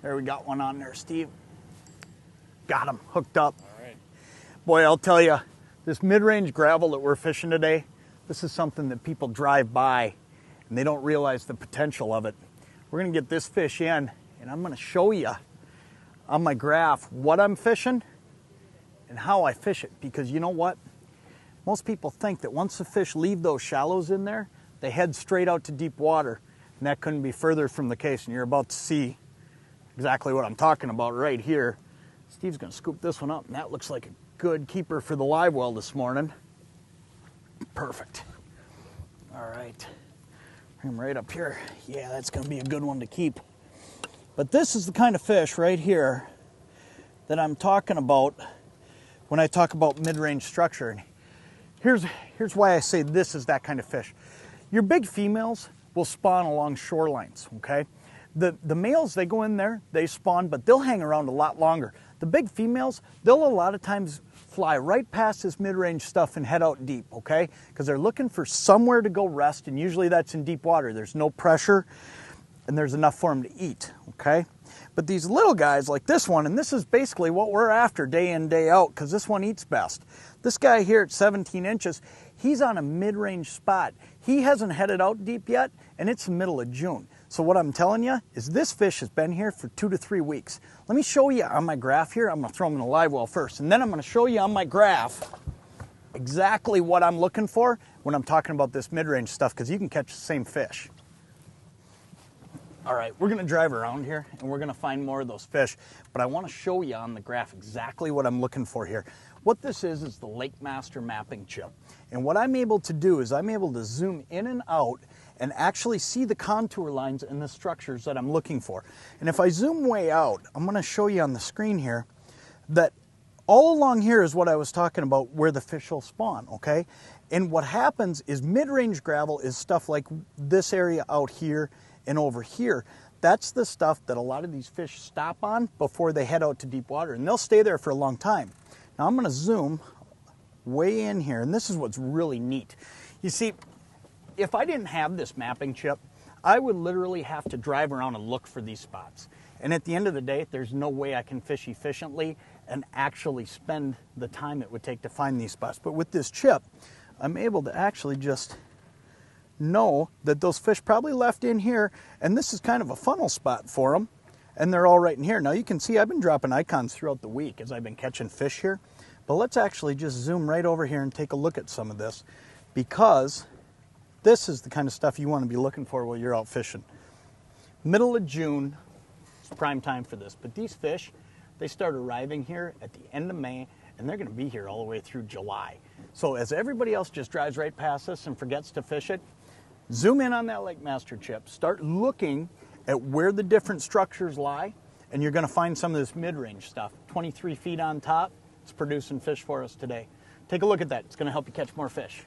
There, we got one on there, Steve. Got him hooked up. All right. Boy, I'll tell you, this mid-range gravel that we're fishing today, this is something that people drive by and they don't realize the potential of it. We're gonna get this fish in and I'm gonna show you on my graph what I'm fishing and how I fish it, because you know what? Most people think that once the fish leave those shallows in there, they head straight out to deep water, and that couldn't be further from the case, and you're about to see exactly what I'm talking about right here. Steve's gonna scoop this one up, and that looks like a good keeper for the live well this morning. Perfect. All right, bring him right up here. Yeah, that's gonna be a good one to keep. But this is the kind of fish right here that I'm talking about when I talk about mid-range structure. And here's why I say this is that kind of fish. Your big females will spawn along shorelines, okay? The males, they go in there, they spawn, but they'll hang around a lot longer. The big females, they'll a lot of times fly right past this mid-range stuff and head out deep, okay? Because they're looking for somewhere to go rest, and usually that's in deep water. There's no pressure, and there's enough for them to eat, okay? But these little guys like this one, and this is basically what we're after day in, day out, because this one eats best. This guy here at 17 inches, he's on a mid-range spot. He hasn't headed out deep yet, and it's the middle of June. So what I'm telling you is this fish has been here for 2 to 3 weeks. Let me show you on my graph here. I'm gonna throw him in the live well first, and then I'm gonna show you on my graph exactly what I'm looking for when I'm talking about this mid-range stuff, because you can catch the same fish. All right, we're gonna drive around here and we're gonna find more of those fish, but I wanna show you on the graph exactly what I'm looking for here. What this is the LakeMaster mapping chip. And what I'm able to do is I'm able to zoom in and out and actually see the contour lines and the structures that I'm looking for. And if I zoom way out, I'm gonna show you on the screen here that all along here is what I was talking about, where the fish will spawn, okay? And what happens is mid-range gravel is stuff like this area out here and over here. That's the stuff that a lot of these fish stop on before they head out to deep water, and they'll stay there for a long time. Now I'm gonna zoom way in here, and this is what's really neat. You see, if I didn't have this mapping chip, I would literally have to drive around and look for these spots. And at the end of the day, there's no way I can fish efficiently and actually spend the time it would take to find these spots. But with this chip, I'm able to actually just know that those fish probably left in here, and this is kind of a funnel spot for them, and they're all right in here. Now you can see I've been dropping icons throughout the week as I've been catching fish here, but let's actually just zoom right over here and take a look at some of this, because this is the kind of stuff you want to be looking for while you're out fishing. Middle of June is prime time for this, but these fish, they start arriving here at the end of May, and they're going to be here all the way through July. So as everybody else just drives right past us and forgets to fish it, zoom in on that LakeMaster chip, start looking at where the different structures lie, and you're gonna find some of this mid-range stuff. 23 feet on top, it's producing fish for us today. Take a look at that, it's gonna help you catch more fish.